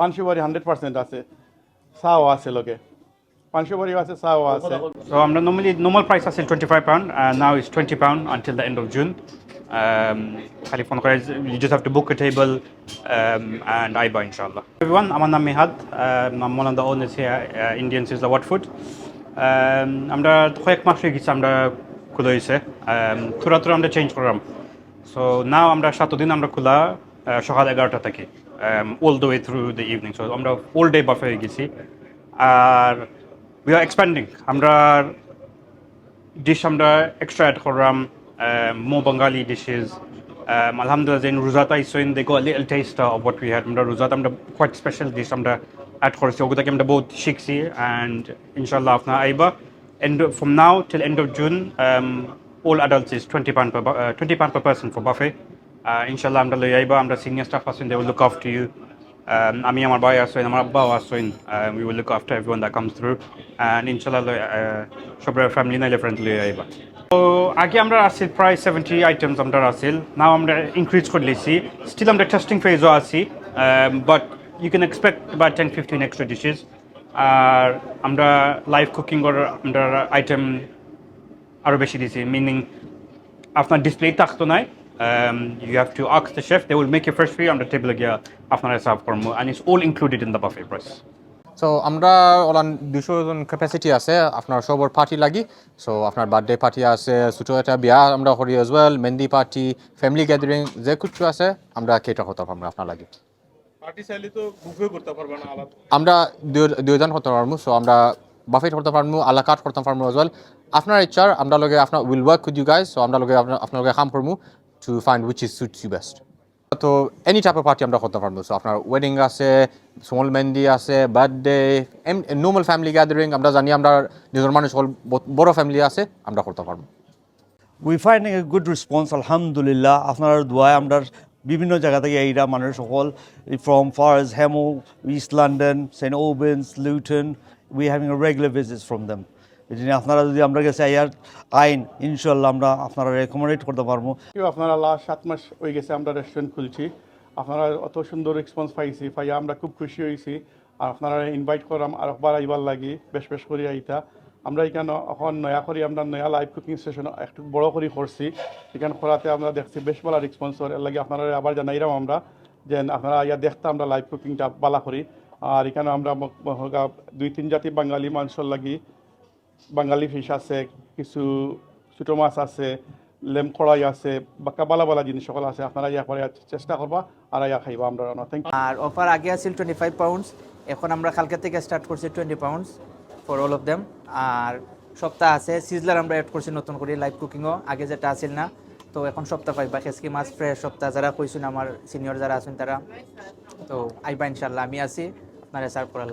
পানসুপারি 100% আছে, চাও আছে লগে, পানসুপারিও আছে, চাও আছে। So normally normal price is £25, and now it's £20 until the end of June. Telephone calls, you just have to book a table, and I buy inshallah. Everyone, I'm Anam Mihad. I'm one of the owners here, Indian Sizzler Watford. আমরা কয়েক মাস হয়ে গেছি আমরা খোলা হয়েছে, থোড়া থোড়া আমরা চেঞ্জ করলাম। সো নাও আমরা 7 দিন আমরা খোলা সকাল 11টা থেকে all the way through the evening. So আমরা all day buffet হয়ে গেছি। আর we are expanding. আমরা ডিশ আমরা এক্সট্রা অ্যাড করলাম, more Bengali dishes. Alhamdulillah, in Ruzata Isoin, they got a little taster of what we had. আমরা Ruzata আমরা quite special dish আমরা add করেছি, ওগুলোকে আমরা বহুত শিখছি, and inshallah আপনার আইবা। And from now till end of June, all adults is £20 per person for buffet. Inshallah আমরা লই আইবা, আমরা senior staff আছেন, they will look after you. আমি আমার ভাই আসেন, আমার আব্বাও আসেন, we will look after everyone that comes through, and inshallah সবার ফ্যামিলি নাইলে ফ্রেন্ড লই আইবা। তো আগে আমরা আসি প্রায় 70 আইটেমস আমরা আসিল, নাও আমরা ইনক্রিজ করে লিছি, স্টিল আমরা টেস্টিং ফেজও আছি, but you can expect about 10-15 extra dishes. আর আমরা লাইভ কুকিং এর আমরা আইটেম আরো বেশি দিছি, মিনিং আপনার ডিসপ্লে থাকতো নাই, you have to ask the chef, they will make it fresh for you on the table গিয়া আপনারা সার্ভ করবো, and it's all included in the buffet price. So আমরা ওলান 200 জন ক্যাপাসিটি আছে আপনার সবার পার্টি লাগি। সো আপনার বার্থডে পার্টি আছে, ছোটো একটা বিয়া আমরা করি as well, mehndi party, family gathering, যে কিছু আছে আমরা কেটা করতে পারবো আপনার লাগি। পার্টি চাইলে তো বুফে করতে পারবে না আলাদা, আমরা দুইজন করতে পারবো। সো আমরা বাফেট করতে পারবো, আলা কাট করতে পারবো অ্যাজ ওয়েল। আপনার ইচ্ছার আমরা লগে আপনার will work with you guys. So আমরা লগে আপনার লগে কাম করবো to find which is suits you best. তো এনি টাইপ অফ পার্টি আমরা করতে পারবো। সো আপনার ওয়েডিং আছে, স্মল মেহেন্দি আছে, বার্থডে, নর্মাল ফ্যামিলি গ্যাদারিং, আমরা জানি আমরা নিজের মানুষ হল বড় ফ্যামিলি আছে, আমরা করতে পারবো। We finding a good response আলহামদুলিল্লাহ। আপনার দোয়ায় আমরা বিভিন্ন জায়গা থেকে এইরা মানুষ সকল ফ্রম ফার্স, হেমো, East London, Saint Albans, Luton, we having a regular visits from them. এই জন্য আপনারা যদি আমরা কাছে আইন ইনশাল্লাহ আমরা আপনারা রেকমেন্ডেড করতে পারবো। আপনারা লাস্ট 7 মাস হয়ে গেছে আমরা রেস্টুরেন্ট খুলছি, আপনারা অত সুন্দর রেসপন্স পাইছি, পাইয়া আমরা খুব খুশি হয়েছি। আর আপনারা ইনভাইট করাম আর একবার আইবার লাগি, বেশ বেশ করি আইতা। আমরা এখানে এখন নয়া করি, আমরা নয়া লাইভ কুকিং সেশন একটু বড় করে করছি, এখানে করাতে আমরা দেখছি বেশ ভালো রেসপন্স। এর লাগে আপনারা আবার জানাইলাম আমরা যে আপনারা ইয়া দেখতে আমরা লাইভ কুকিংটা বালা করি। আর এখানে আমরা 2-3 জাতি বাঙালি মানুষের লাগি, বাঙালি ফিশ আছে, কিছু ছোটো মাছ আছে, লেম কড়াই আছে, বাকা বালা বালা জিনিস সকল আছে। আপনারা ইয়া করে চেষ্টা করবা আর ইয়া খাইবা আমরা। আর অফার আগে আছিল £25, এখন আমরা কালকে থেকে স্টার্ট করছি £20 ফর অল অফ দেম। আর সপ্তাহ আছে সিজলার আমরা অ্যাড করছি নতুন করে, লাইভ কুকিংও আগে যেটা আসিল না। তো এখন সপ্তাহ পাইবা খেসকি মাছ ফ্রেশ সপ্তাহ, যারা কইছেন আমার সিনিয়র যারা আছেন তারা। তো আইবা ইনশাল্লাহ, আমি আছি আপনারা সার্ভ করার লাগে।